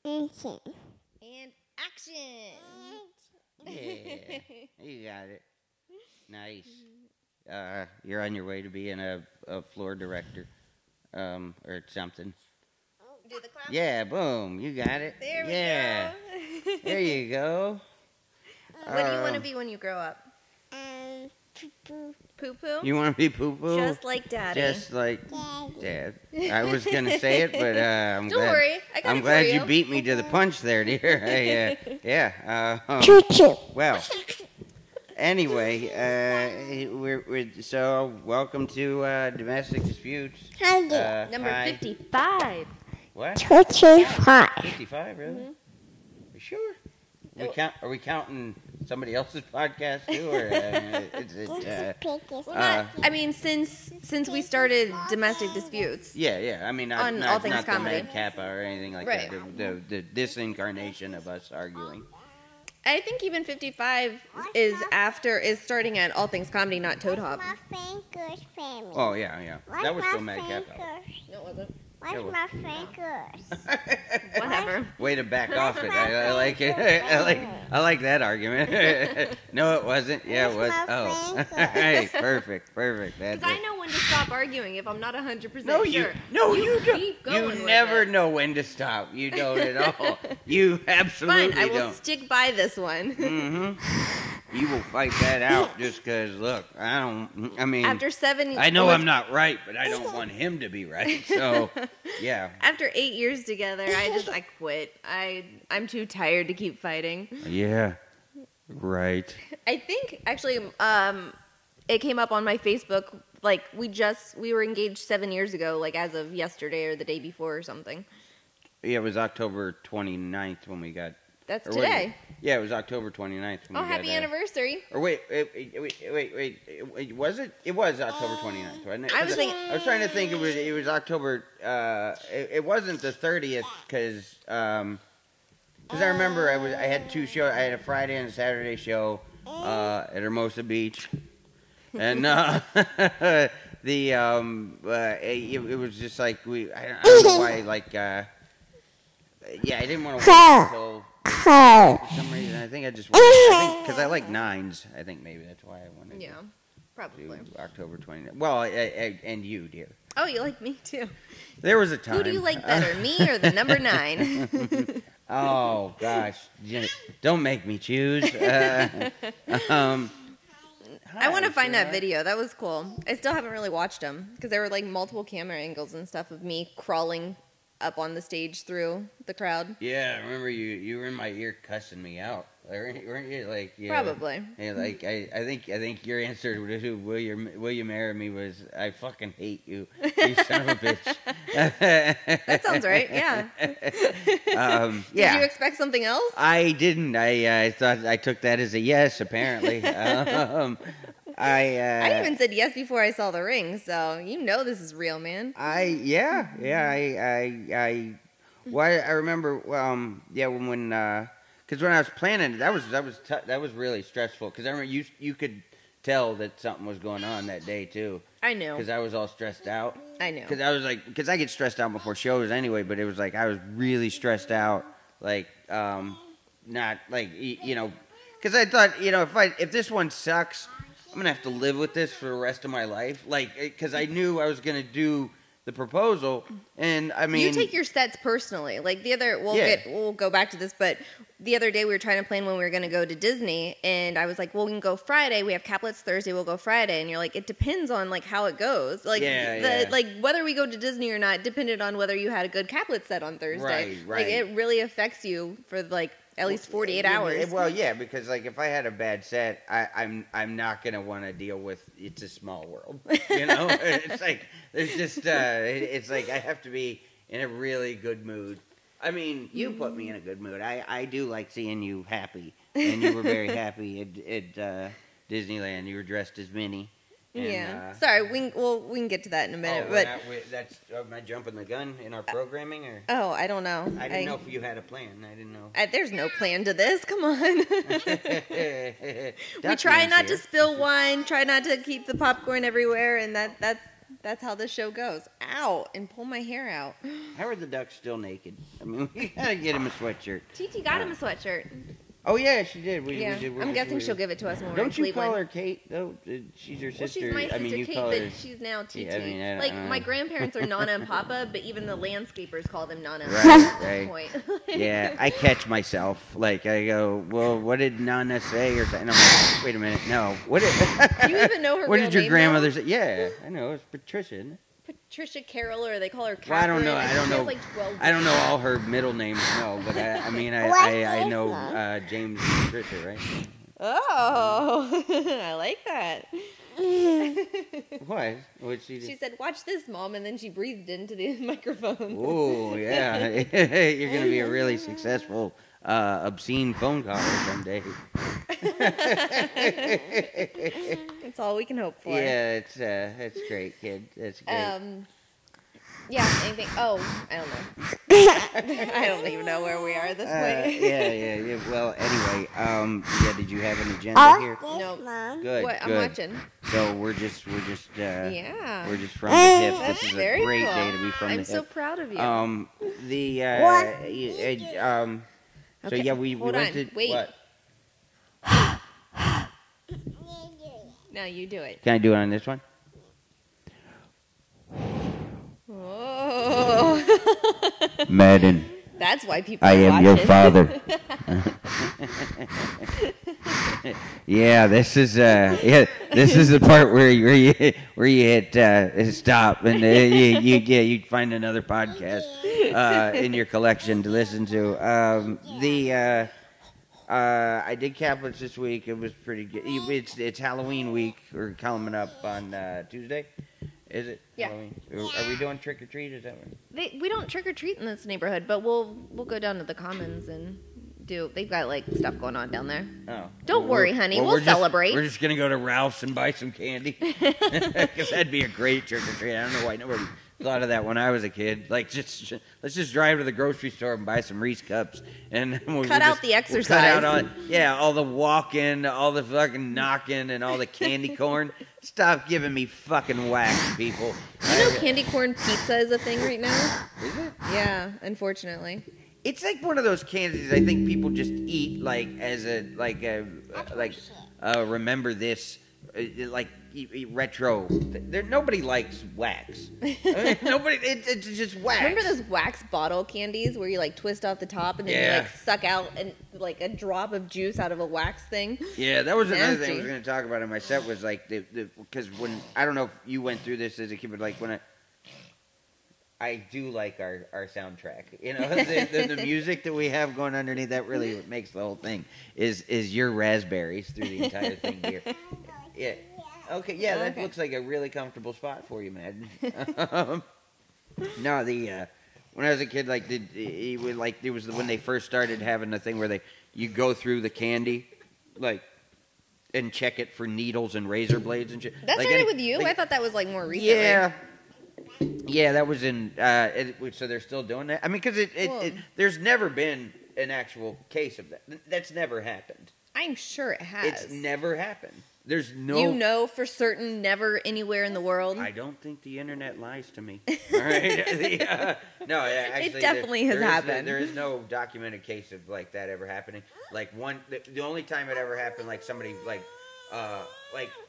Action. And action. Yeah, you got it. Nice. You're on your way to being a floor director, or something. Do the clap. Yeah, boom, you got it. There we yeah. go. There you go. What do you want to be when you grow up? Poo-poo. Poo poo. You want to be poo-poo? Just like Daddy. Just like Daddy. Dad. I was gonna say it, but I'm Don't glad. worry, I got I'm it glad for you beat me to the punch there, dear. Yeah. Choo-choo. Well. Anyway, so welcome to Domestic Disputes. Howdy. Number hi. 55. What? Choo-choo 5. 55, really? Mhm. You sure? Oh. Are we counting somebody else's podcast too, or is it? Well, not, I mean, since we started Domestic Disputes. Yeah. I mean, On not All Things the Comedy. Mad Kappa or anything like Right. that. The this incarnation of us arguing. I think even 55 is starting at All Things Comedy, not Toad Hop. My fingers, family. Oh yeah. That was still Mad Kappa. No, it wasn't. Where's my fingers? Whatever. Way to back off it. I like it. I like that argument. No, it wasn't. Yeah, it was. Where's my Oh, fingers? hey, perfect. That's Because I know when to stop arguing if I'm not 100% No, sure. you don't. keep going You with never it. know when to stop. You don't at all. You absolutely Fine, I will don't. stick by this one. You will fight that out just because, look, I mean, After 7 I know I'm not right, but I don't want him to be right. So, yeah. After 8 years together, I quit. I'm too tired to keep fighting. Yeah. Right. I think actually it came up on my Facebook like we were engaged 7 years ago, like as of yesterday or the day before or something. Yeah, it was October 29th when we got. That's or was today. it? Yeah, it was October 29th when we got. Happy anniversary. Or wait, was it? It was October 29th, wasn't it? I was thinking. I was trying to think. It was October. It wasn't the 30th because I remember I had two shows. I had a Friday and a Saturday show at Hermosa Beach, and it was just like I don't know why I didn't want to wait until. For some reason, I think because I like nines. I think maybe that's why I wanted. Yeah, probably. To October 29th. Well, and you, dear. Oh, you like me too. There was a time. Who do you like better, me or the number 9? Oh gosh, don't make me choose. I want to find that Sarah. video. That was cool. I still haven't really watched them because there were like multiple camera angles and stuff of me crawling up on the stage through the crowd. Yeah, I remember you were in my ear cussing me out. Weren't you? Like, yeah. Probably. Yeah, like I think your answer to will you marry me was I fucking hate you, you son of a bitch. That sounds right. Yeah. Yeah. Did you expect something else? I didn't. I thought I took that as a yes. Apparently, I even said yes before I saw the ring, so you know this is real, man. I remember. When because when I was planning it, that was really stressful. Because I remember you could tell that something was going on that day too. I knew. Because I was all stressed out. I knew. Because I was like, because I get stressed out before shows anyway. But it was like I was really stressed out. Like, not like because I thought if this one sucks, I'm gonna have to live with this for the rest of my life. Like, because I knew I was gonna do the proposal, and I mean, you take your sets personally. Like we'll go back to this, but the other day we were trying to plan when we were going to go to Disney, and I was like, well, we can go Friday. We have Caplets Thursday. We'll go Friday, and you're like, it depends on like how it goes. Like like whether we go to Disney or not depended on whether you had a good Caplet set on Thursday. Right. Like it really affects you for like at least 48 hours. Well, yeah, because like if I had a bad set, I'm not gonna want to deal with It's a Small World. It's like there's just it's like I have to be in a really good mood. I mean, you put me in a good mood. I do like seeing you happy, and you were very happy at Disneyland. You were dressed as Minnie. And, yeah. Sorry, we can get to that in a minute. But am I jumping the gun in our programming, or? Oh, I don't know. I didn't know if you had a plan. I didn't know. There's no plan to this. Come on. We try not to spill wine. Try not to keep the popcorn everywhere, and that's That's how this show goes. Ow! And pull my hair out. How are the ducks still naked? I mean, we gotta get him a sweatshirt. TT got him a sweatshirt. Oh yeah, she did. We Yeah, did. I'm guessing she'll give it to us when we're in Don't you Cleveland. call her Kate though? She's your Well, sister. she's my sister I mean, you Kate, call but her. she's now TT. Yeah, I mean, I don't like know. my grandparents are Nana and Papa, but even the landscapers call them Nana. Right, at this right. point. Yeah, I catch myself. Like I go, well, what did Nana say or something? And I'm like, wait a minute, no. What did? Do you even know her What real did your name, grandmother though? say? Yeah, I know. It's Patricia. Isn't it? Patricia Carroll, or they call her Catherine. Well, I don't know. I think don't she know. has like 12 I don't know all her middle names. No, but I mean, I know James and Patricia, right? Oh, I like that. What? What'd she do? She said, "Watch this, Mom," and then she breathed into the microphone. Oh yeah, you're gonna be a really successful obscene phone caller someday. That's all we can hope for. Yeah, it's great, kid. It's great. Yeah, anything? Oh, I don't know. I don't even know where we are at this point. Yeah. Well, anyway, yeah. Did you have an agenda here? No. Mom. Good. What? I'm good. watching. So we're just Yeah. we're just from the hip. That's This is very a great cool. day to be from I'm the so hip. proud of you. So Okay, yeah, we hold went on. to Wait. what? Now you do it. Can I do it on this one? Oh. Madden, That's why people I are am your watching. father. Yeah, this is the part where you hit stop and you find another podcast in your collection to listen to. I did Caplets this week. It was pretty good. It's Halloween week. We're coming up on Tuesday. Is it? Yeah. Halloween? Are we doing trick or treat? Is that what? We don't trick or treat in this neighborhood, but we'll go down to the commons and do. They've got like stuff going on down there. Oh. Don't worry, honey. We'll we're celebrate. We're just gonna go to Ralph's and buy some candy because that'd be a great trick or treat. I don't know why nobody thought of that when I was a kid. Like, let's just drive to the grocery store and buy some Reese cups and Cut out the exercise. Cut out all the walking, all the fucking knocking, and all the candy corn. Stop giving me fucking wax, people. You know, candy corn pizza is a thing right now. Is it? Yeah, unfortunately. It's like one of those candies I think people just eat like as a remember this retro. Nobody likes wax. I mean, nobody. It's just wax. Remember those wax bottle candies where you like twist off the top and then you Yeah. like suck out like a drop of juice out of a wax thing? Yeah, that was another thing I Nasty. was going to talk about in my set was like because when I don't know if you went through this as a kid, but like when I do like our soundtrack. You know, the music that we have going underneath that really makes the whole thing is your raspberries through the entire thing here. Yeah. Okay. Yeah, that Okay. looks like a really comfortable spot for you, Madden. No, when I was a kid, like it was when they first started having the thing where you go through the candy, like. And check it for needles and razor blades and shit. That Like started any- with you? like- I thought that was like more recently. Yeah, that was in. So they're still doing that. I mean, because there's never been an actual case of that. That's never happened. I'm sure it has. It's never happened. There's no. You know for certain never anywhere in the world? I don't think the internet lies to me. All right. No, actually, definitely has happened. There is no documented case of like that ever happening. Like the only time it ever happened, like somebody I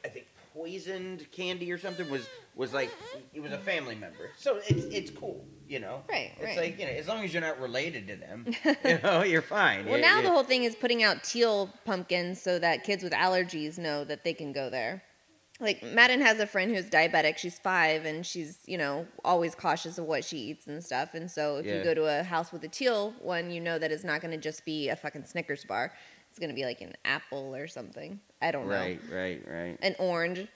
think poisoned candy or something was like it was a family member. So it's cool, you know. Right. It's like, you know, as long as you're not related to them, you know, you're fine. Well, now the whole thing is putting out teal pumpkins so that kids with allergies know that they can go there. Like, Madden has a friend who's diabetic. She's 5, and she's, you know, always cautious of what she eats and stuff. And so if you go to a house with a teal one, you know that it's not going to just be a fucking Snickers bar. It's going to be like an apple or something. I don't know. Right. An orange.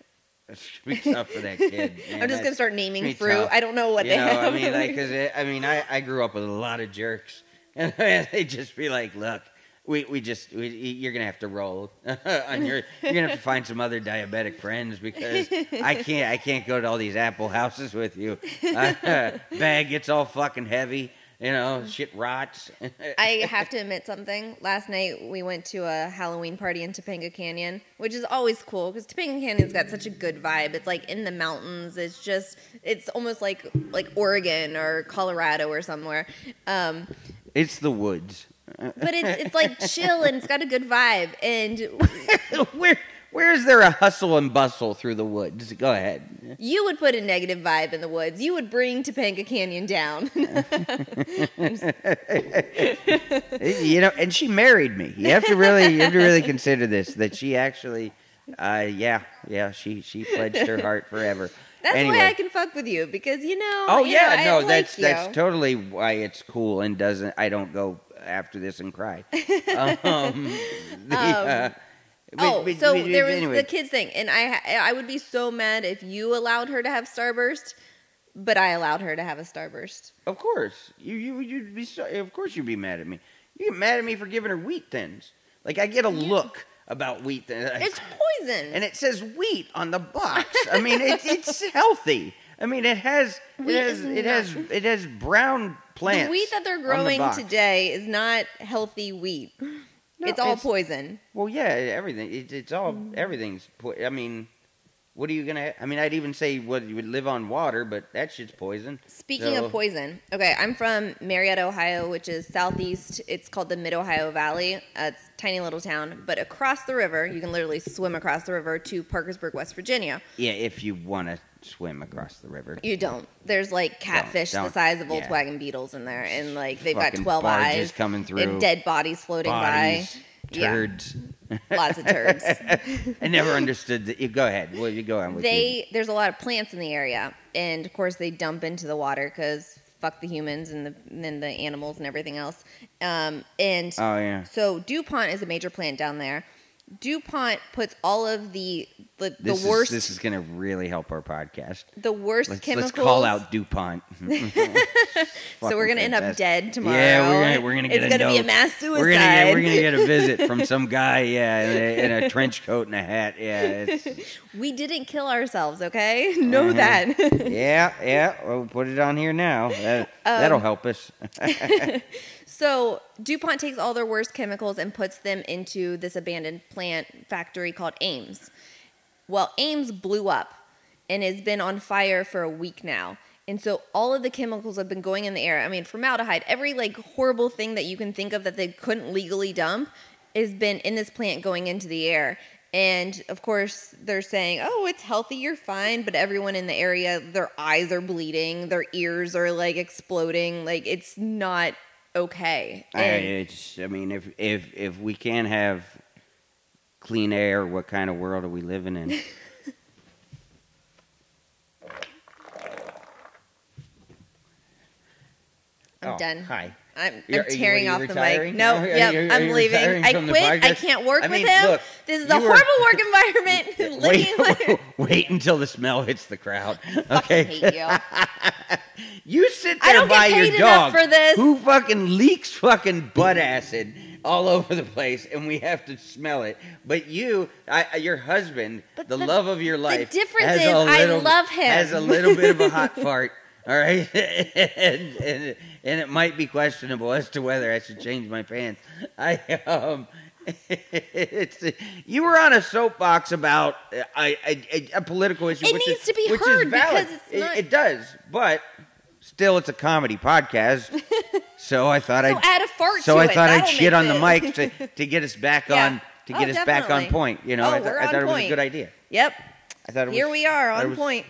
That's gonna be tough for that kid. Man. I'm just going to start naming be fruit. tough. I don't know what they have. I mean, like, I grew up with a lot of jerks, and they'd just be like, "Look, you're gonna have to roll on you're gonna have to find some other diabetic friends because I can't go to all these apple houses with you. Bag gets all fucking heavy." Shit rots. I have to admit something. Last night we went to a Halloween party in Topanga Canyon, which is always cool because Topanga Canyon's got such a good vibe. It's like in the mountains. It's almost like Oregon or Colorado or somewhere. It's the woods. But it's like chill and it's got a good vibe. And where is there a hustle and bustle through the woods? Go ahead. You would put a negative vibe in the woods. You would bring Topanga Canyon down. And she married me. You have to really consider this, that she actually, she pledged her heart forever. That's anyway. why I can fuck with you because that's totally why it's cool and I don't go after this and cry. There was the kids thing, and I would be so mad if you allowed her to have Starburst, but I allowed her to have a Starburst. Of course, you'd be. Of course, you'd be mad at me. You get mad at me for giving her wheat thins. Like I get a look about wheat thins. It's poison, and it says wheat on the box. I mean, it's healthy. I mean, it has brown plants. The wheat that they're growing today is not healthy wheat. No, it's all poison. Well, yeah, everything. It's all everything's. I mean, what are you gonna? I mean, I'd even say you would live on water, but that shit's poison. Speaking of poison, okay, I'm from Marietta, Ohio, which is southeast. It's called the Mid-Ohio Valley. It's a tiny little town, but across the river, you can literally swim across the river to Parkersburg, West Virginia. Yeah, if you want to swim across the river. You don't. There's like catfish the size of Volkswagen Beetles in there, and like they've got 12 eyes coming through, and dead bodies floating by. Turds. Yeah. Lots of turds. I never understood that. You go ahead. Well, you go on with There's a lot of plants in the area, and of course they dump into the water because fuck the humans and the animals and everything else. So DuPont is a major plant down there. DuPont puts all of the worst. This is going to really help our podcast. The worst chemicals. Let's call out DuPont. So we're going to end up dead tomorrow. Yeah, we're going to get It's going to be a mass suicide. We're going to get a visit from some guy, in a trench coat and a hat. Yeah, we didn't kill ourselves, okay? Know that. Yeah. We'll put it on here now. That'll help us. So DuPont takes all their worst chemicals and puts them into this abandoned plant factory called Ames. Well, Ames blew up and has been on fire for a week now. And so all of the chemicals have been going in the air. I mean, formaldehyde, every horrible thing that you can think of that they couldn't legally dump has been in this plant going into the air. And of course, they're saying, oh, it's healthy, you're fine. But everyone in the area, their eyes are bleeding, their ears are exploding. It's not okay. If we can't have clean air, what kind of world are we living in? I'm done. Hi. I'm tearing off the mic. No, I'm leaving. I quit. I can't work with him. Look, this is a horrible work environment. Wait until the smell hits the crowd. Okay. I hate you. You sit there by your dog for this. who fucking leaks fucking butt acid all over the place, and we have to smell it. But your husband, the love of your life, the difference is I love him. Has a little bit of a hot fart. All right, and it might be questionable as to whether I should change my pants. You were on a soapbox about a political issue. It needs to be heard because it's not. It does, but still, it's a comedy podcast. So I thought add a fart. So I thought I'd shit on the mic to get us back on back on point. You know, I thought it was a good idea. Yep. I thought here we are on point.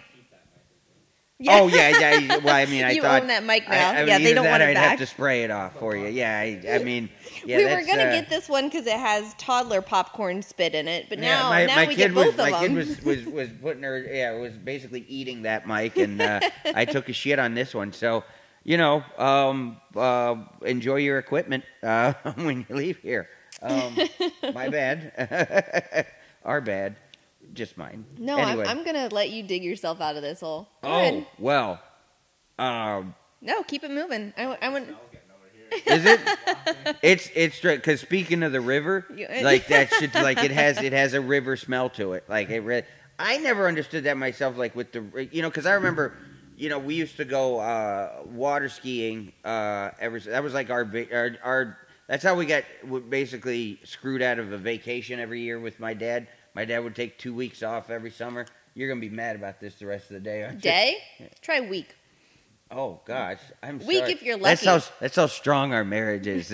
Yeah. Oh yeah. Well, I mean, I you thought own that mic now. They don't want it I'd back. have to spray it off for you. Yeah. I mean, we were gonna get this one because it has toddler popcorn spit in it, but now we get both of them. My kid was putting her was basically eating that mic, and I took a shit on this one. So enjoy your equipment when you leave here. My bad. Our bad. Just mine. No, anyway. I'm going to let you dig yourself out of this hole. Go ahead. Well. No, keep it moving. I wouldn't. Is it? It's straight. Because speaking of the river, that shit, it has a river smell to it. I never understood that myself. With the, because I remember we used to go water skiing. That was like our. That's how we got basically screwed out of a vacation every year with my dad. My dad would take 2 weeks off every summer. You're gonna be mad about this the rest of the day, aren't you? Day? Try week. Oh gosh, I'm week sorry. If you're lucky. That's how strong our marriage is.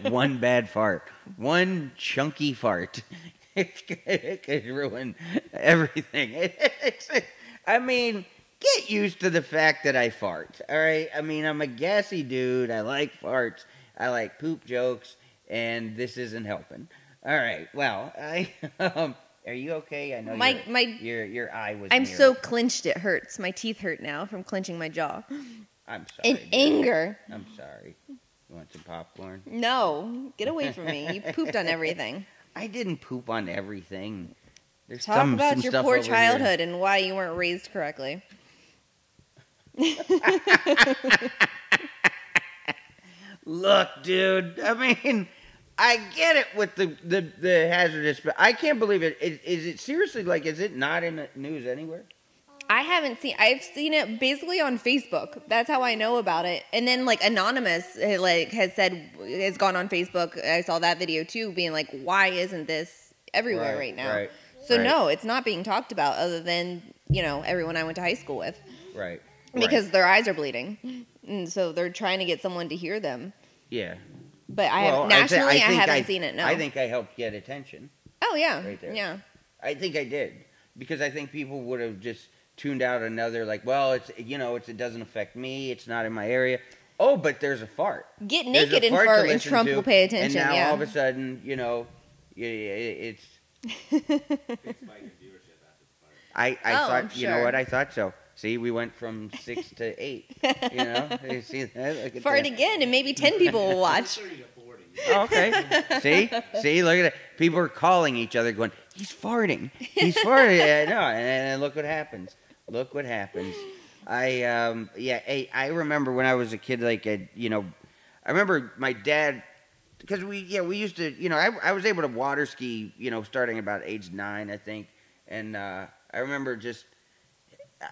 One bad fart, one chunky fart, it could ruin everything. I mean, get used to the fact that I fart. All right. I mean, I'm a gassy dude. I like farts. I like poop jokes, and this isn't helping. All right. Well, are you okay? I know your eye was. I'm near so it. clenched it hurts. My teeth hurt now from clenching my jaw. I'm sorry. In anger. I'm sorry. You want some popcorn? No, get away from me. You pooped on everything. I didn't poop on everything. There's Talk about some your stuff poor over childhood and why you weren't raised correctly. Look, dude. I mean, I get it with the hazardous, but I can't believe it. Is it seriously is it not in the news anywhere? I've seen it basically on Facebook. That's how I know about it. And then Anonymous has gone on Facebook. I saw that video too, being like, why isn't this everywhere right now? Right. So no, it's not being talked about other than, everyone I went to high school with. Right. Because their eyes are bleeding. And so they're trying to get someone to hear them. Yeah. But I haven't seen it, no. I think I helped get attention. Oh, yeah. Right there. Yeah. I think I did. Because I think people would have just tuned out another, it doesn't affect me. It's not in my area. Oh, but there's a fart. Get naked and fart and Trump will pay attention, and now all of a sudden, it's... I thought, sure. You know what? I thought so. See, we went from 6 to 8. You see that? Look at Fart that. again, and maybe 10 people will watch. Okay. See, look at that. People are calling each other, going, "He's farting. He's farting." Yeah, no, and look what happens. Look what happens. I remember when I was a kid, I remember my dad, because we used to, I was able to water ski, starting about age 9, I think, and I remember just.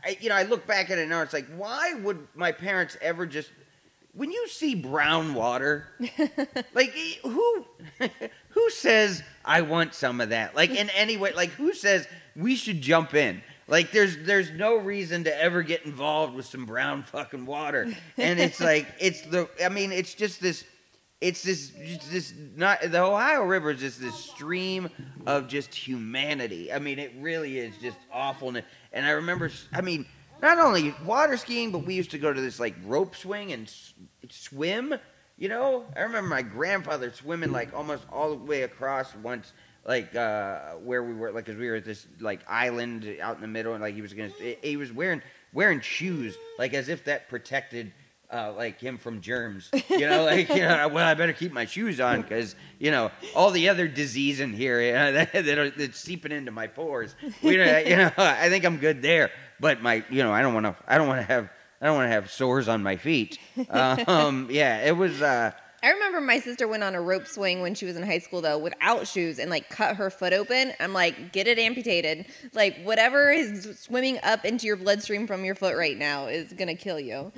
I look back at it now. It's like, why would my parents ever just? When you see brown water, who says I want some of that? In any way, who says we should jump in? There's no reason to ever get involved with some brown fucking water. And it's just this. It's this not the Ohio River is just this stream of just humanity. I mean, it really is just awful. And I remember, not only water skiing, but we used to go to this rope swing and swim. I remember my grandfather swimming almost all the way across once, where we were, because we were at this island out in the middle, and he was wearing shoes, as if that protected. Him from germs, well, I better keep my shoes on because, all the other disease in here that's seeping into my pores. I think I'm good there, but I don't want to have sores on my feet. It was. I remember my sister went on a rope swing when she was in high school though, without shoes, and cut her foot open. I'm like, get it amputated. Whatever is swimming up into your bloodstream from your foot right now is gonna kill you.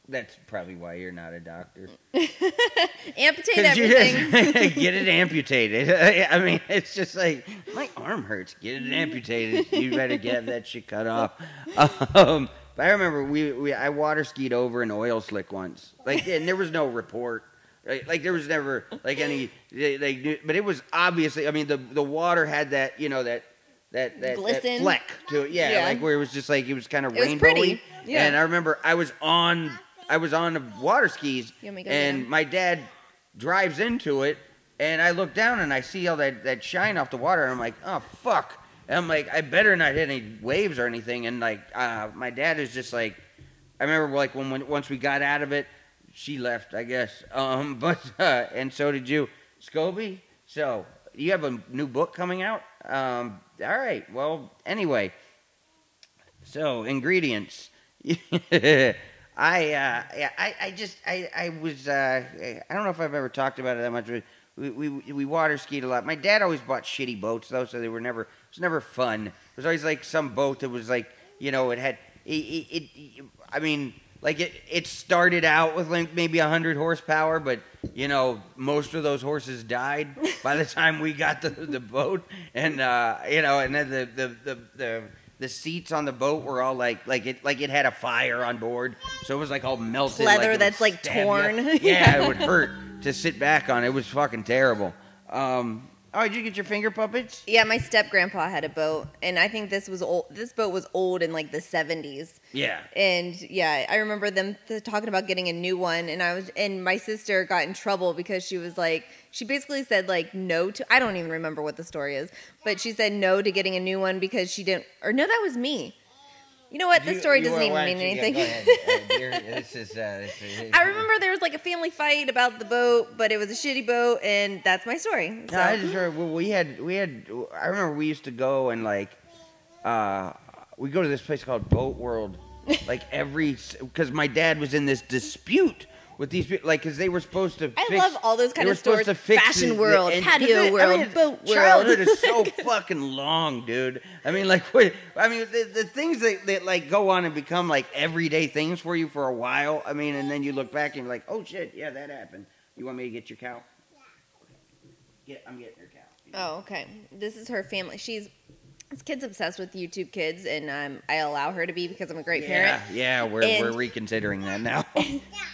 That's probably why you're not a doctor. Amputate everything. Get it amputated. It's just my arm hurts. Get it amputated. You better get that shit cut off. But I remember I water skied over an oil slick once. And there was no report. Right? There was never any. But it was obviously. The water had that. That fleck to it. Yeah. Where it was just it was kind of rainbowy. Pretty. Yeah. And I remember I was on the water skis, and my dad drives into it, and I look down and I see all that shine off the water, and I'm like, oh fuck! And I'm like, I better not hit any waves or anything. And my dad is just I remember once we got out of it, she left, I guess. And so did you, Scobie. So you have a new book coming out. All right. Well, anyway. So ingredients. I don't know if I've ever talked about it that much, but we water skied a lot. My dad always bought shitty boats though, so it was never fun. It was always some boat that was it I mean, like it started out with like maybe 100 horsepower, but you know, most of those horses died by the time we got to the boat, and you know, and then the seats on the boat were all like it had a fire on board, so it was like all melted. Leather like that's like torn. Yeah, it would hurt to sit back on. It was fucking terrible. Oh, did you get your finger puppets? Yeah, my step grandpa had a boat, and I think this was old. This boat was old in like the 70s. Yeah. And yeah, I remember them talking about getting a new one, and my sister got in trouble because she was like, she basically said like no to. I don't even remember what the story is, but she said no to getting a new one because she didn't. Or no, that was me. You know what? This story doesn't even mean anything. Yeah, go ahead. This is, I remember there was like a family fight about the boat, but it was a shitty boat, and that's my story. So. No, I just heard, we had. I remember we used to go and like, we go to this place called Boat World, like because my dad was in this dispute with these people, like, because they were supposed to. I love all those kind of stores. Fashion World, Patio World, Boat World. Childhood is so fucking long, dude. I mean, like, the things that like go on and become like everyday things for you for a while. I mean, and then you look back and you're like, oh shit, yeah, that happened. You want me to get your cow? Yeah, I'm getting your cow. Oh, okay. This is her family. This kid's obsessed with YouTube Kids, and I allow her to be because I'm a great parent. Yeah, we're reconsidering that now.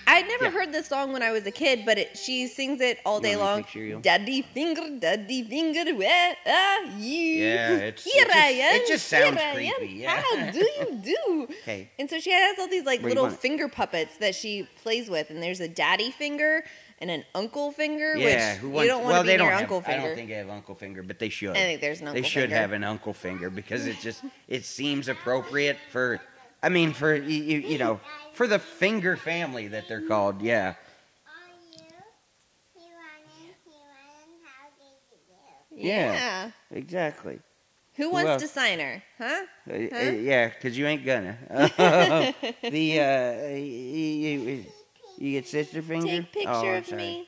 I'd never heard this song when I was a kid, but she sings it all day long. Daddy finger, where are you? Yeah, it just sounds creepy. Yeah. How do you do? Okay. And so she has all these like little finger puppets that she plays with, and there's a daddy finger and an uncle finger, which you don't want to be near uncle finger. I don't think they have uncle finger, but they should. I think there's an uncle finger. They should have an uncle finger because it seems appropriate for, I mean, for you know, for the finger family that they're called. Yeah. Yeah. Exactly. Who wants to sign her? Huh? Yeah, because you ain't gonna. You get sister finger? Take picture of me.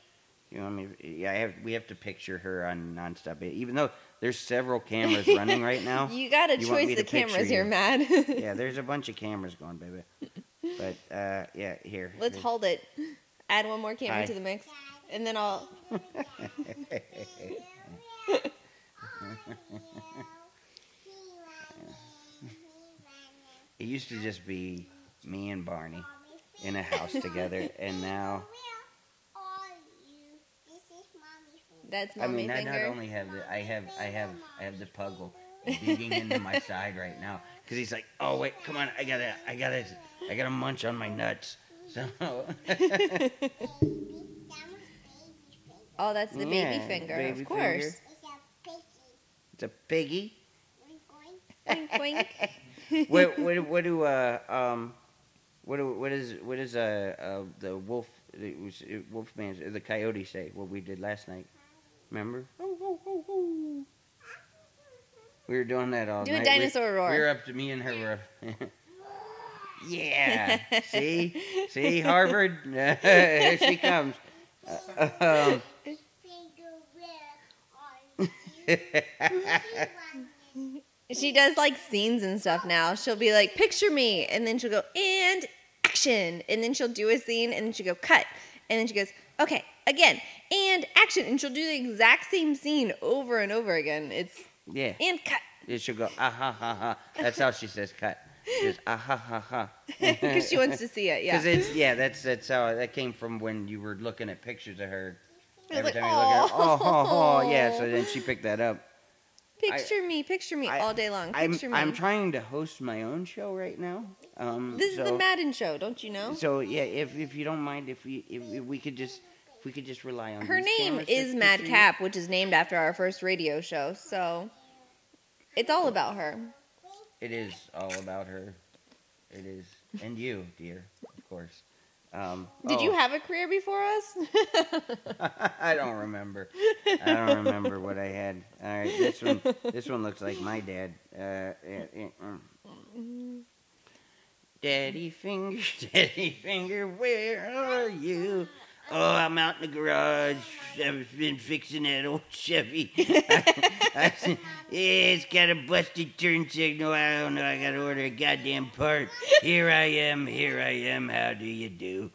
You want me? Yeah, we have to picture her on nonstop. Even though there's several cameras running right now. You gotta choice the cameras here, Matt. Yeah, there's a bunch of cameras going, baby. But yeah, here. Let's hold it. Add one more camera to the mix, and then I'll. It used to just be me and Barney in a house together, and now. That's mommy finger. I not only have I have the puggle digging into my side right now because he's like, oh wait, come on, I gotta munch on my nuts. So. Oh, that's the baby finger, of course. Finger. It's a piggy. Oink, oink. What is the Wolfman, the coyote say? What we did last night? Remember? We were doing that all night. Do a dinosaur roar. We were up to me and her. Yeah. See, Harvard. Here she comes. She does like scenes and stuff now. She'll be like, picture me, and then she'll go, and action, and then she'll do a scene, and then she'll go, cut, and then she goes, okay, again, and action, and she'll do the exact same scene over and over again. It's and cut. She'll go, ah ha ha ha. That's how she says cut. She goes, ah ha ha ha. Because she wants to see it, yeah. Because that's how that came from when you were looking at pictures of her. Every time like, you look at her, oh, yeah. So then she picked that up. Picture me all day long. Picture me. I'm trying to host my own show right now. This is the Madden show, don't you know? So yeah, if you don't mind, if we could just rely on her name is Mad Cap, which is named after our first radio show. So it's all about her. It is all about her. It is, and you, dear, of course. Did you have a career before us? I don't remember. I don't remember what I had. All right, this one looks like my dad. Daddy finger, where are you? Oh, I'm out in the garage. I've been fixing that old Chevy. It's got a busted turn signal. I don't know. I got to order a goddamn part. Here I am. How do you do?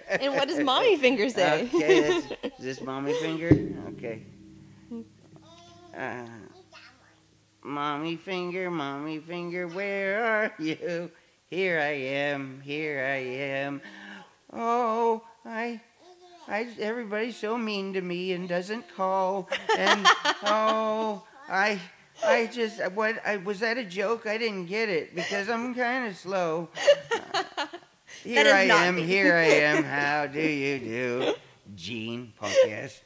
And what does Mommy Finger say? Okay, is this Mommy Finger? Okay. Mommy Finger, where are you? Here I am. Oh, everybody's so mean to me and doesn't call. And was that a joke? I didn't get it because I'm kind of slow. Here I am. How do you do? Gene, punk ass.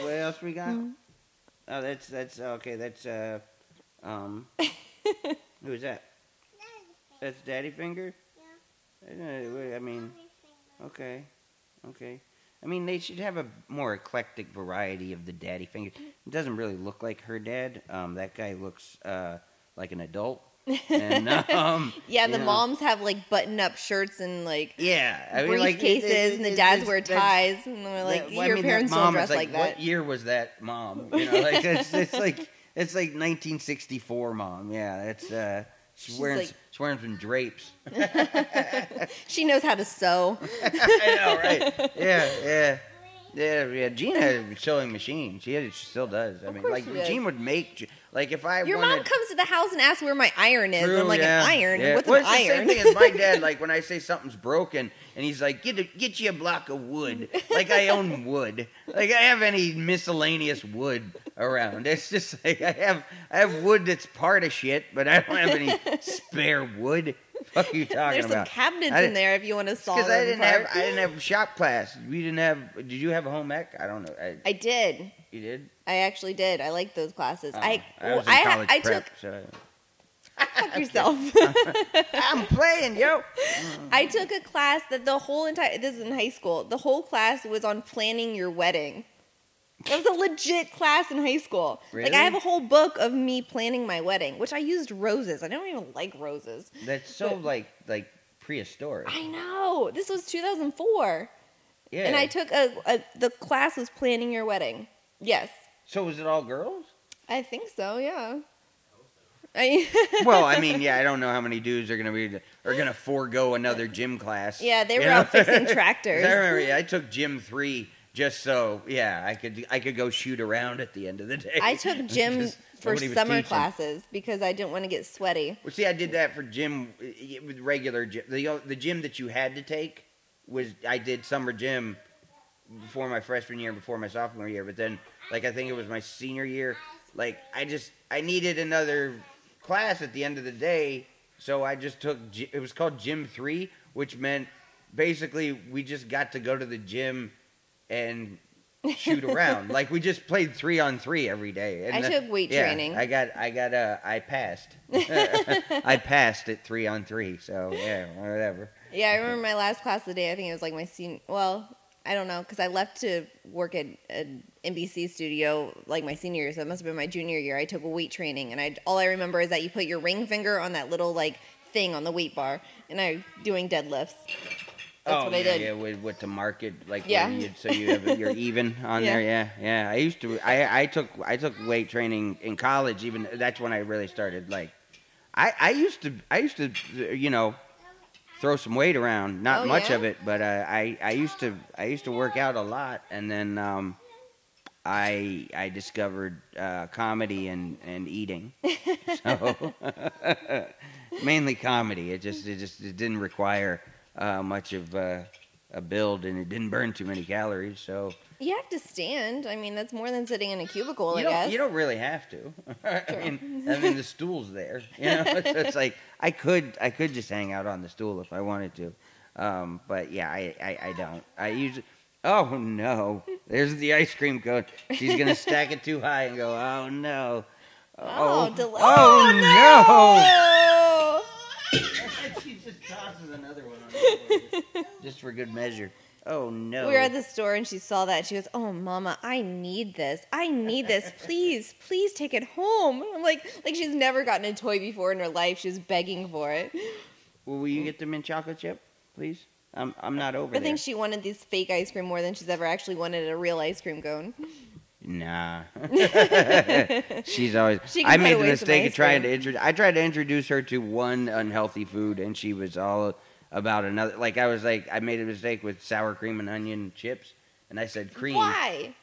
What else we got? Oh, that's okay. That's who's that? That's Daddy Finger. I mean, okay. I mean, they should have a more eclectic variety of the Daddy Finger. It doesn't really look like her dad. That guy looks like an adult. And, the moms have like button-up shirts and like briefcases, and the dads wear ties, and they're like, your parents don't dress like that. What year was that, Mom? You know, like it's like 1964, Mom. Yeah, it's she's wearing some drapes. She knows how to sew. I know, right? Yeah. Gene had a sewing machine. She still does. I mean, like Gene would make. Like if your mom comes to the house and asks where my iron is, I'm like, an iron? Yeah. What's an iron? It's the same thing as my dad. Like when I say something's broken, and he's like, get you a block of wood. Like I own wood. Like I have any miscellaneous wood around. It's just like I have wood that's part of shit, but I don't have any spare wood. What are you talking about? There's some cabinets in there if you want to solve them. Because I didn't have shop class. Did you have a home ec? I don't know. I did. You did? I actually did. I liked those classes. I was in college prep. Fuck yourself. I'm playing, yo. I took a class that this is in high school. The whole class was on planning your wedding. That was a legit class in high school. Really? Like I have a whole book of me planning my wedding, which I used roses. I don't even like roses. That's so like prehistoric. I know. This was 2004. Yeah. And I took the class was planning your wedding. Yes. So was it all girls? I think so, yeah. Well, I mean, yeah, I don't know how many dudes are gonna forego another gym class. Yeah, they were out fixing tractors. I remember, I took gym 3 just so, I could go shoot around at the end of the day. I took gym for summer classes because I didn't want to get sweaty. Well, see, I did that for gym, with regular gym. The gym that you had to take I did summer gym before my freshman year, before my sophomore year, but then, like, I think it was my senior year, like, I needed another class at the end of the day, so I just took, it was called Gym 3, which meant basically we just got to go to the gym and shoot around. Like we just played 3-on-3 every day. And I took weight training. I passed. I passed at 3-on-3, so yeah, whatever. Yeah, I remember my last class of the day, I think it was like my senior, well, I don't know, because I left to work at an NBC studio like my senior year, so it must have been my junior year. I took weight training, and all I remember is that you put your ring finger on that little like thing on the weight bar, and I doing deadlifts. That's what I did. Yeah, with to mark it, like so you're even on there. Yeah. I took weight training in college. Even that's when I really started. Like, I used to throw some weight around, not much of it, but I used to work out a lot, and then I discovered comedy and eating, so mainly comedy. It didn't require much of a build, and it didn't burn too many calories. So you have to stand. I mean, that's more than sitting in a cubicle. I guess you don't really have to. I mean, the stool's there. It's like I could just hang out on the stool if I wanted to, but yeah, I don't. I usually. Oh no! There's the ice cream cone. She's gonna stack it too high and go. Oh no! Oh no! She just tosses another one on the floor, just for good measure. Oh no! We were at the store and she saw that. She goes, "Oh, Mama, I need this. Please take it home." I'm like she's never gotten a toy before in her life. She's begging for it. Well, will you get the mint chocolate chip? please. I'm not over I think there. she wanted this fake ice cream more than she's ever actually wanted a real ice cream cone. Nah. She's always. She can I put made the away some mistake of ice trying cream. to introduce. I tried to introduce her to one unhealthy food, and she was all about another. Like I was like, I made a mistake with sour cream and onion chips, and I said cream. Why?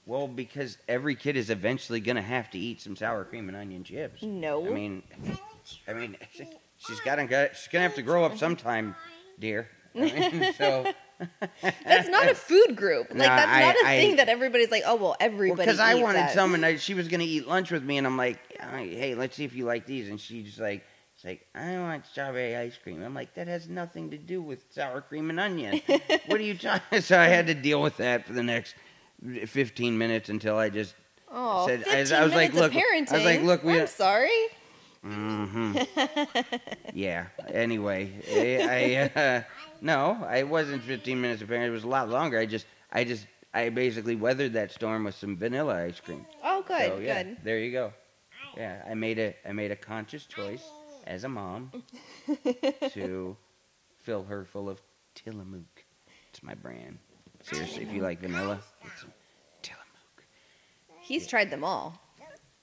Well, because every kid is eventually gonna have to eat some sour cream and onion chips. No. I mean, she's gonna have to grow up sometime, dear. I mean, so. That's not a food group. Like, Nah, that's not a thing that everybody's like, oh, well, everybody Because I eats wanted that. some, and she was gonna eat lunch with me, and I'm like, hey, let's see if you like these, and she's like, I want strawberry ice cream. I'm like, that has nothing to do with sour cream and onion. What are you talking? So I had to deal with that for the next 15 minutes until I just Oh, said, 15 I was like, minutes of look, parenting. I was like, look, I'm sorry. Mm-hmm. Yeah. Anyway, no, I wasn't 15 minutes of parenting. It was a lot longer. I basically weathered that storm with some vanilla ice cream. Oh, good, So, yeah, good. there you go. Yeah, I made a conscious choice as a mom to fill her full of Tillamook. It's my brand. Seriously, if you like vanilla, it's Tillamook. He's tried them all.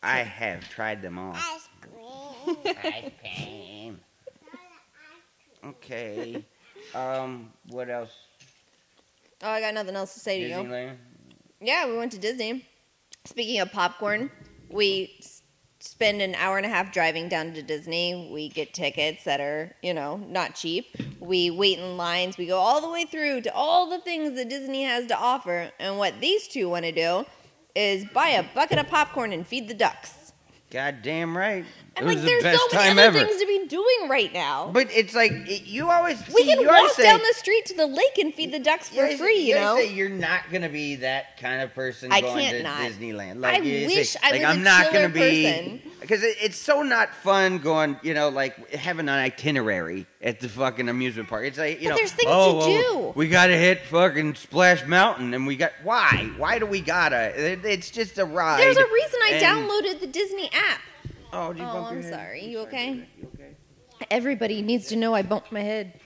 I have tried them all. Ice cream. Ice cream. Okay. What else? Oh, I got nothing else to say to you. Disneyland? Yeah, we went to Disney. Speaking of popcorn, we spend an hour and a half driving down to Disney. We get tickets that are, not cheap. We wait in lines. We go all the way through to all the things that Disney has to offer. And what these two want to do is buy a bucket of popcorn and feed the ducks. God damn right. And It was the there's best so many time other ever. things to be doing right now. But it's like you always We can you always walk say, down the street to the lake and feed the ducks for free, you always know? say you're not gonna be that kind of person I going can't to not. Disneyland. I you wish I was a I'm not chiller gonna be person. because it's so not fun going. Like having an itinerary at the fucking amusement park. It's like But there's things oh, to well, do. we gotta hit fucking Splash Mountain, and we got why? Why do we gotta? It's just a ride. There's a reason I and- downloaded the Disney app. Oh, did you Oh, bump your I'm head? sorry. You I'm okay? baby. You okay? Everybody needs to know I bumped my head.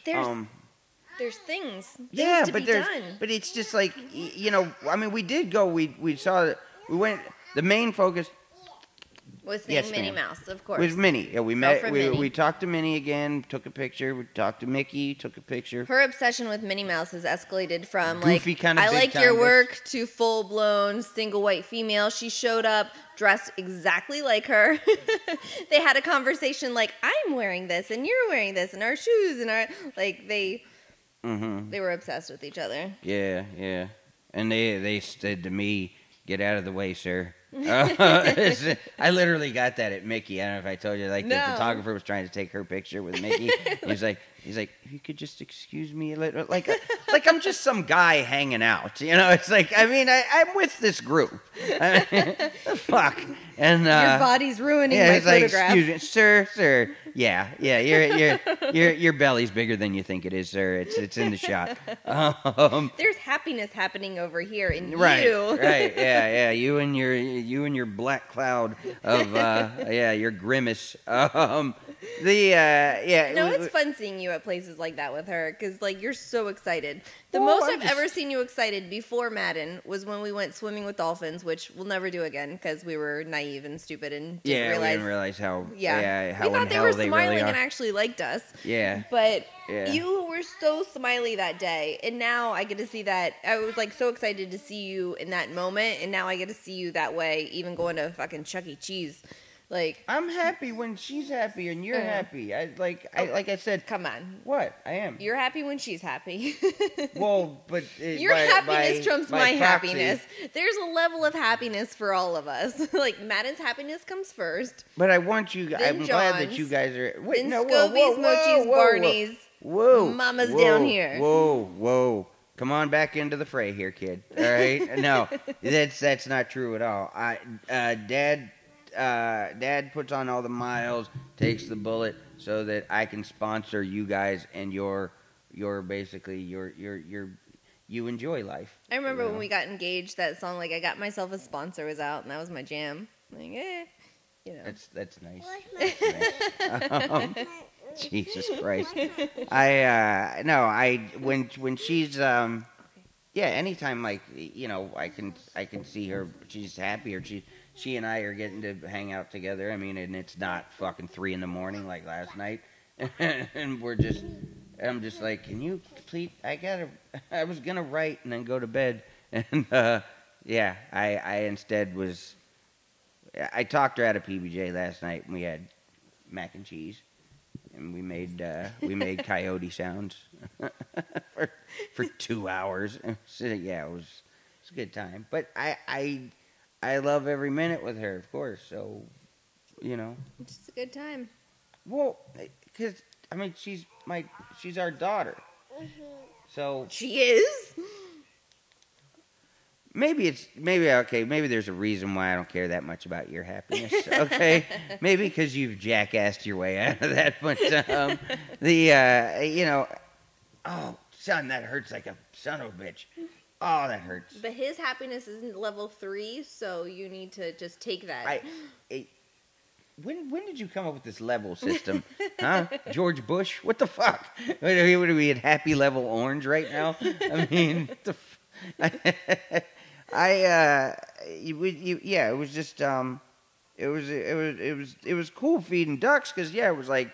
There's things Yeah, to but be there's, done. but it's just like I mean, we did go. We saw. We went. The main focus Was seeing yes, Minnie ma'am. Mouse, of course. was Minnie. Yeah, we met. from We, Minnie. we talked to Minnie again. Took a picture. We talked to Mickey. Took a picture. Her obsession with Minnie Mouse has escalated from Goofy kinda I big like time your bitch. work to full blown single white female. She showed up dressed exactly like her. They had a conversation like I'm wearing this and you're wearing this and our shoes and our they were obsessed with each other. Yeah, yeah. And they said to me, "Get out of the way, sir." I literally got that at Mickey. I don't know if I told you. Like the No. photographer was trying to take her picture with Mickey. He's like, if you could just excuse me a little, like I'm just some guy hanging out. It's like I'm with this group. Fuck. And Your body's ruining yeah, my it's like, photograph. excuse me, sir. Yeah. Your belly's bigger than you think it is, sir. It's in the shot. There's happiness happening over here in Right, you. right, yeah. You and your black cloud of your grimace. No, it's fun seeing you at places like that with her because, you're so excited. The Well, most I I've just- ever seen you excited before Madden was when we went swimming with dolphins, which we'll never do again because we were naive and stupid and didn't we realize. didn't realize how We how thought in they hell were they smiling really are. and actually liked us. Yeah. But Yeah. you were so smiley that day, and now I get to see that. I was so excited to see you in that moment, and now I get to see you that way, even going to fucking Chuck E. Cheese. I'm happy when she's happy and you're happy. Like I said. Come on. What? I am. You're happy when she's happy. Well, but Your happiness trumps by my proxy. happiness. There's a level of happiness for all of us. Madden's happiness comes first. But I want you. Then I'm glad that John's, you guys are. Wait, Then no, whoa, Scobie's, whoa, Mochi's, whoa, Barney's. Whoa, Mama's whoa, down here. Whoa. Come on back into the fray here, kid. All right? No, that's not true at all. Dad puts on all the miles, takes the bullet, so that I can sponsor you guys and your basically you enjoy life. I remember when we got engaged, that song, I Got Myself a Sponsor was out, and that was my jam. That's nice. Where's That's nice. Jesus Christ. When she's yeah, anytime like I can see her, she's happy, or she and I are getting to hang out together. I mean, and it's not fucking 3 a.m. like last night, and I'm just like, can you please? I was gonna write and then go to bed, and yeah, I instead was. I talked her out of PBJ last night, and we had mac and cheese, and we made coyote sounds for 2 hours. So, yeah, it was a good time. But I love every minute with her, of course. So, It's just a good time. Well, because I mean, she's our daughter. So she is. Maybe there's a reason why I don't care that much about your happiness. Okay, maybe because you've jackassed your way out of that. But oh, son, that hurts like a son of a bitch. Oh, that hurts. But his happiness isn't level 3, so you need to just take that. When did you come up with this level system? Huh? George Bush? What the fuck? What are we at happy level orange right now? I mean, it was just it was cool feeding ducks because it was like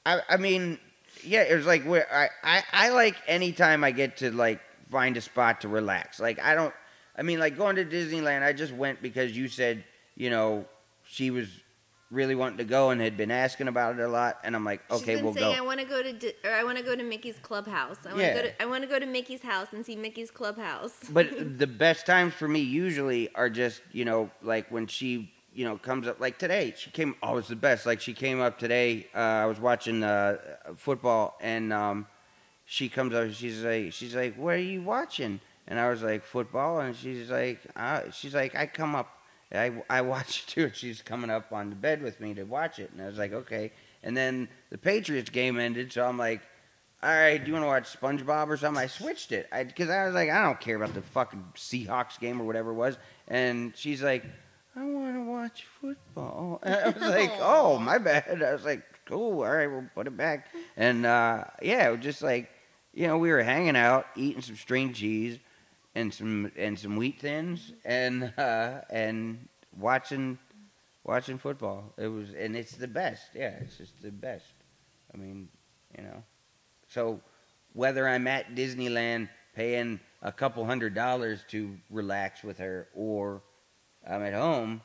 it was like where I like anytime I get to like find a spot to relax. Like like going to Disneyland, I just went because you said she was really wanting to go and had been asking about it a lot, and I'm like, okay, we'll go. I want to go to Mickey's Clubhouse. I want to go to Mickey's house and see Mickey's Clubhouse. But the best times for me usually are just like when she comes up. Like today, she came. Oh, it's the best. Like she came up today. I was watching football, and she comes up. She's like, what are you watching? And I was like, football. And she's like, I come up. I watched it too. She's coming up on the bed with me to watch it, and I was like, okay. And then the Patriots game ended, so I'm like, all right, do you want to watch SpongeBob or something? I switched it because I was like, I don't care about the fucking Seahawks game or whatever it was. And she's like, I want to watch football. And I was like, oh, my bad. I was like, cool, all right, we'll put it back. And it was just like, we were hanging out, eating some string cheese. And some wheat thins and watching football. It's the best. Yeah, it's just the best. I mean, So whether I'm at Disneyland paying a couple $100 to relax with her or I'm at home.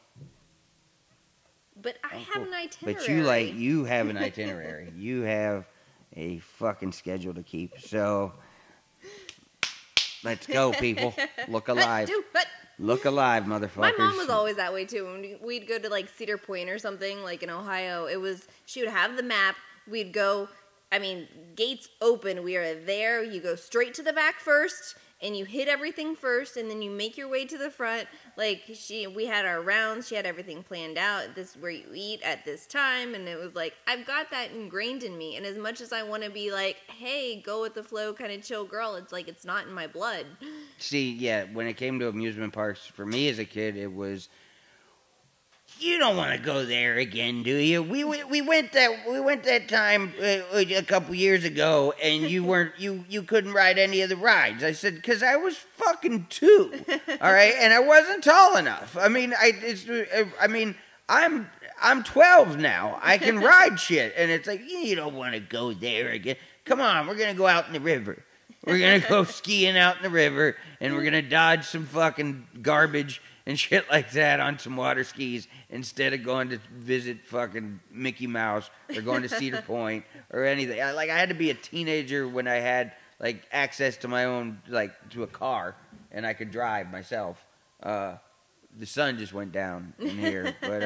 But I have an itinerary. But you have an itinerary. You have a fucking schedule to keep. So let's go, people. Look alive. Look alive, motherfuckers. My mom was always that way, too. When we'd go to, like, Cedar Point or something, like in Ohio, she would have the map. We'd go, gates open. We are there. You go straight to the back first, and you hit everything first, and then you make your way to the front. Like, we had our rounds. She had everything planned out. This is where you eat at this time. And it was like, I've got that ingrained in me. And as much as I want to be like, hey, go with the flow kind of chill girl, it's like, it's not in my blood. See, yeah, when it came to amusement parks, for me as a kid, it was, you don't want to go there again, do you? We went that time a couple years ago, and you couldn't ride any of the rides. I said, because I was fucking 2, all right, and I wasn't tall enough. I'm 12 now. I can ride shit, and it's like you don't want to go there again. Come on, we're gonna go out in the river. We're gonna go skiing out in the river, and we're gonna dodge some fucking garbage and shit like that on some water skis instead of going to visit fucking Mickey Mouse or going to Cedar Point or anything. I had to be a teenager when I had like access to my own to a car and I could drive myself. The sun just went down in here, but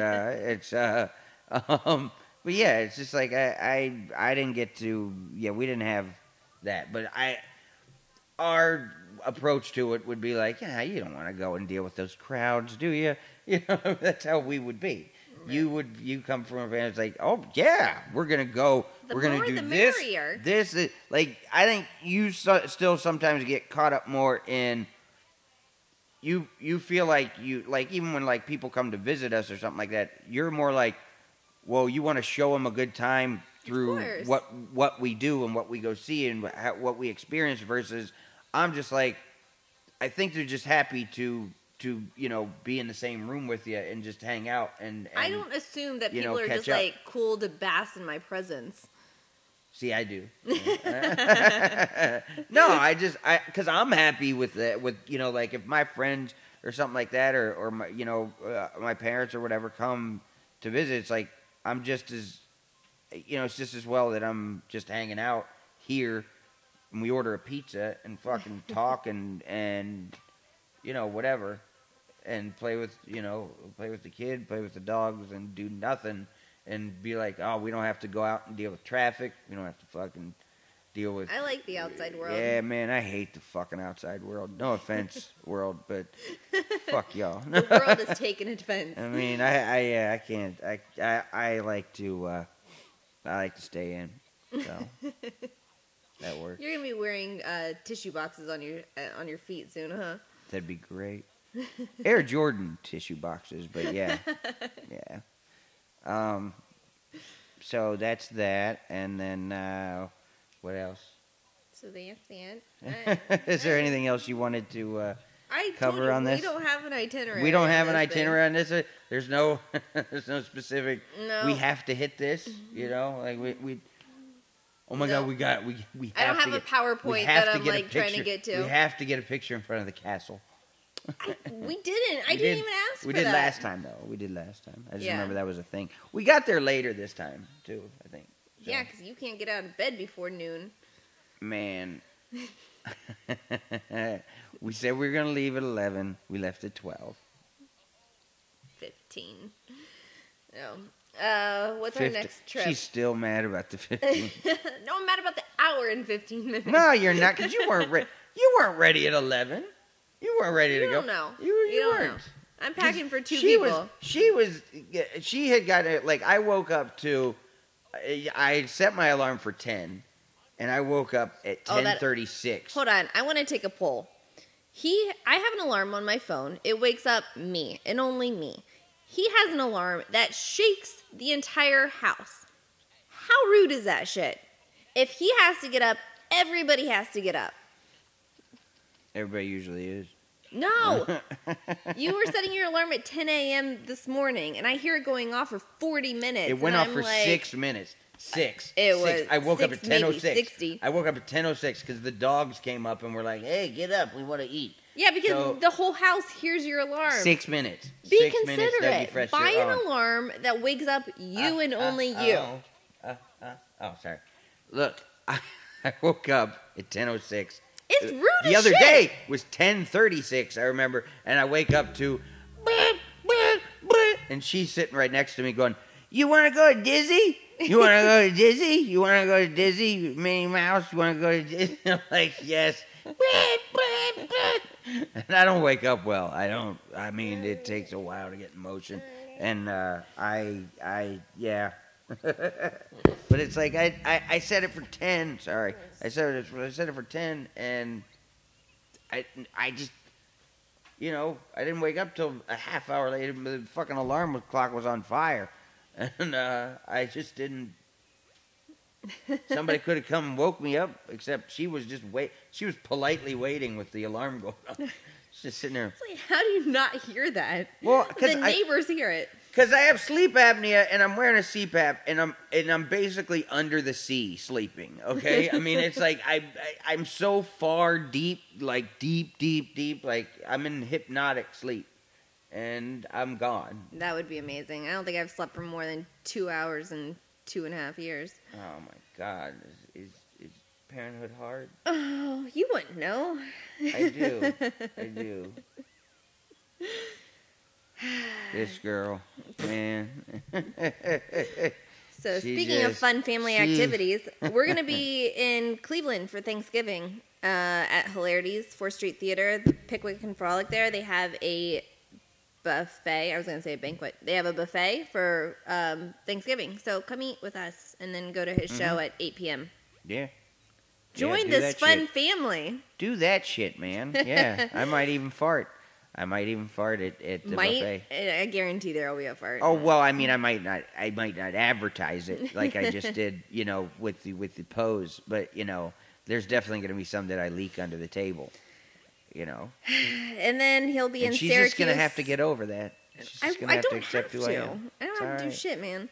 but yeah, it's just like I didn't get to we didn't have that, but our approach to it would be like, you don't want to go and deal with those crowds, do you? That's how we would be. Right. You come from a family, it's like, oh yeah, we're gonna go, we're gonna do this. Merrier. This is like, I think you still sometimes get caught up more in. You feel like even when people come to visit us or something like that, you're more like, well, you want to show them a good time through course. what we do and what we go see and what we experience versus I'm just like, I think they're just happy to be in the same room with you and just hang out and I don't assume that you know, people are catch just up. like cool to bask in my presence. See, I do. No, because I'm happy with that. With like if my friends or something like that, or my my parents or whatever come to visit, it's like I'm just as it's just as well that I'm just hanging out here and we order a pizza and fucking talk and whatever and play with the kid, play with the dogs and do nothing. And be like, oh, we don't have to go out and deal with traffic. We don't have to fucking deal with... I like the outside world. Yeah, man, I hate the fucking outside world. No offense, world, but fuck y'all. The world is taking offense. I mean, I can't. I like to stay in. So that works. You're gonna be wearing tissue boxes on your feet soon, huh? That'd be great. Air Jordan tissue boxes, but yeah. So that's that, and then what else? So that's that. Is there anything else you wanted to I cover told you, on this? We don't have an itinerary. We don't have on an this itinerary on this. There's no specific. No. We have to hit this. Like we. Oh my No. God, we have. I don't have a PowerPoint that I'm like trying to get to. We have to get a picture in front of the castle. We didn't. I didn't even ask for that. We did last time, though. We did last time. I just Yeah. remember that was a thing. We got there later this time, too, I think. So, Yeah, because you can't get out of bed before noon. man. We said we were going to leave at 11. We left at 12. 15. No. What's our next trip? She's still mad about the 15. No, I'm mad about the hour and 15 minutes. No, you're not, because you weren't ready. You weren't ready at 11. You weren't ready to go. You don't know. You don't weren't. know. I'm packing for two she people. She had got it. Like I woke up to, I set my alarm for 10, and I woke up at 10:36. Hold on, I want to take a poll. I have an alarm on my phone. It wakes up me and only me. He has an alarm that shakes the entire house. How rude is that shit? If he has to get up, everybody has to get up. Everybody usually is. No. You were setting your alarm at 10 a.m. this morning, and I hear it going off for 40 minutes. It went off for like, 6 minutes. Six. I woke up at 10:06. 60. I woke up at 10:06 because the dogs came up and were like, "Hey, get up! We want to eat." Yeah, because the whole house hears your alarm. 6 minutes. Be 6 considerate. minutes, fresh Buy an alarm that wakes up you and only you. Oh, sorry. Look, I woke up at 10:06. It's rude as The other shit. day was 10:36, I remember, and I wake up to, and she's sitting right next to me going, "You want to go to Disney? You want to go to Disney? You want to go to Disney, Minnie Mouse? You want to go to Disney?" I'm like, "Yes." And I don't wake up well. I mean, it takes a while to get in motion. And yeah. But it's like, I set it for 10. Sorry. I set it for 10, and I just, I didn't wake up till a half hour later. The fucking alarm clock was on fire. And I just didn't. Somebody could have come and woke me up, except she was just she was politely waiting with the alarm going on. She's just sitting there. It's like, how do you not hear that? Well, the neighbors hear it. Because I have sleep apnea and I'm wearing a CPAP and I'm basically under the sea sleeping. Okay, I mean it's like I'm so far deep, like deep, like I'm in hypnotic sleep, and I'm gone. That would be amazing. I don't think I've slept for more than 2 hours in 2.5 years. Oh my God, is parenthood hard? Oh, you wouldn't know. I do. This girl, man. So speaking of fun family activities, we're going to be in Cleveland for Thanksgiving at Hilarities, 4th Street Theater, Pickwick and Frolic there. They have a buffet. I was going to say a banquet. They have a buffet for Thanksgiving. So come eat with us and then go to his show at 8 p.m. Yeah. Join this fun family. Do that shit, man. Yeah, I might even fart. I might even fart at the buffet. I guarantee there will be a fart. Oh well, I mean, I might not advertise it like I just did, with the pose. But there's definitely going to be some that I leak under the table. And then he'll be in she's Syracuse. just going to have to get over that. She's just going to have to accept who I am. I don't have to do shit, man.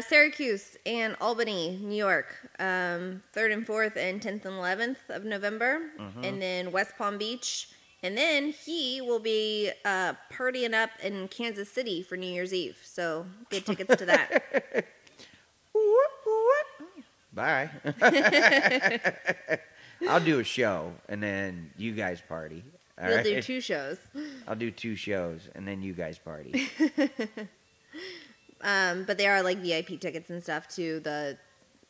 Syracuse and Albany, New York, 3rd and 4th and 10th and 11th of November. Mm-hmm. And then West Palm Beach. And then he will be partying up in Kansas City for New Year's Eve. So get tickets to that. Bye. I'll do a show, and then you guys party. You'll do 2 shows. I'll do 2 shows, and then you guys party. But there are like VIP tickets and stuff to the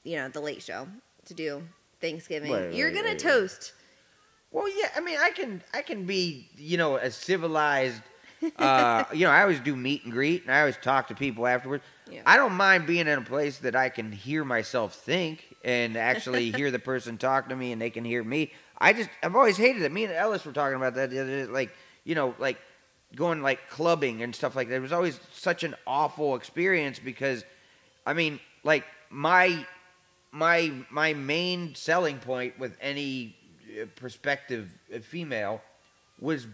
late show to do Thanksgiving. You're gonna toast. Well, yeah. I mean, I can be a civilized. I always do meet and greet, and I always talk to people afterwards. Yeah. I don't mind being in a place that I can hear myself think and actually hear the person talk to me, and they can hear me. I've always hated it. Me and Ellis were talking about that the other day, like going like clubbing and stuff like that. It was always such an awful experience because, I mean, like my main selling point with any prospective female was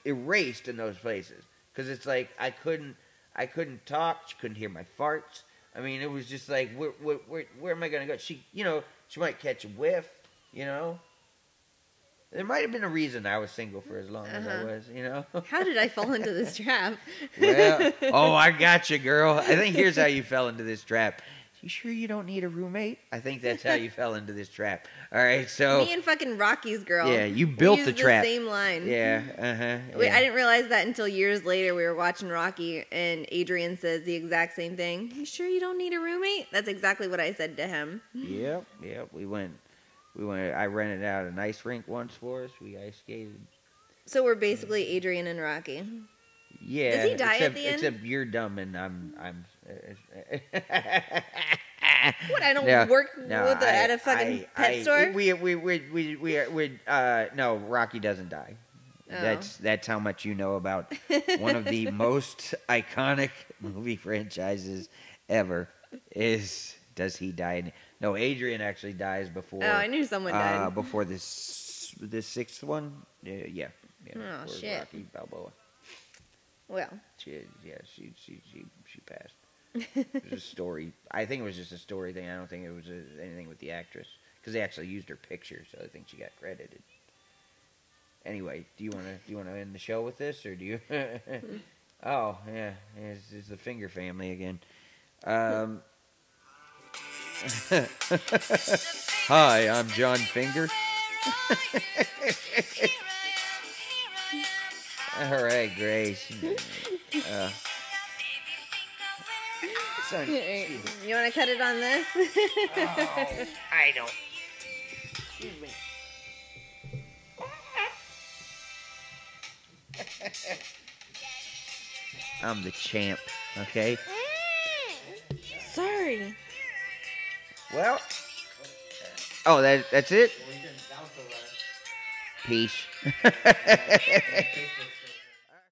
erased in those places because it's like I couldn't talk. She couldn't hear my farts. I mean, it was just like where am I gonna go? She might catch a whiff. There might have been a reason I was single for as long as I was. How did I fall into this trap? Well, I got you, girl. I think here's how you fell into this trap. You sure you don't need a roommate? I think that's how you fell into this trap. All right, so me and fucking Rocky's girl. Yeah, you built the trap. The same line. Yeah, Wait, I didn't realize that until years later. We were watching Rocky, and Adrian says the exact same thing. You sure you don't need a roommate? That's exactly what I said to him. Yep. We went. I rented out an ice rink once for us. We ice skated. So we're basically Adrian and Rocky. Yeah. Does he die at the end? Except you're dumb and I'm. What? I don't work at a fucking pet store. No, Rocky doesn't die. Oh. That's how much you know about one of the most iconic movie franchises ever. Does he die? No, Adrian actually dies before. Oh, I knew someone died before this 6th one. Yeah. Oh shit. Rocky Balboa. Well. She passed. It was a story. I think it was just a story thing. I don't think it was anything with the actress because they actually used her picture, so I think she got credited. Anyway, do you want to end the show with this, or do you? Oh yeah, it's the Finger family again. Hi, I'm John Finger. All right, Grace. You want to cut it on this? I don't. Excuse me. I'm the champ, okay? Sorry. Well. Oh, that's it? Peace.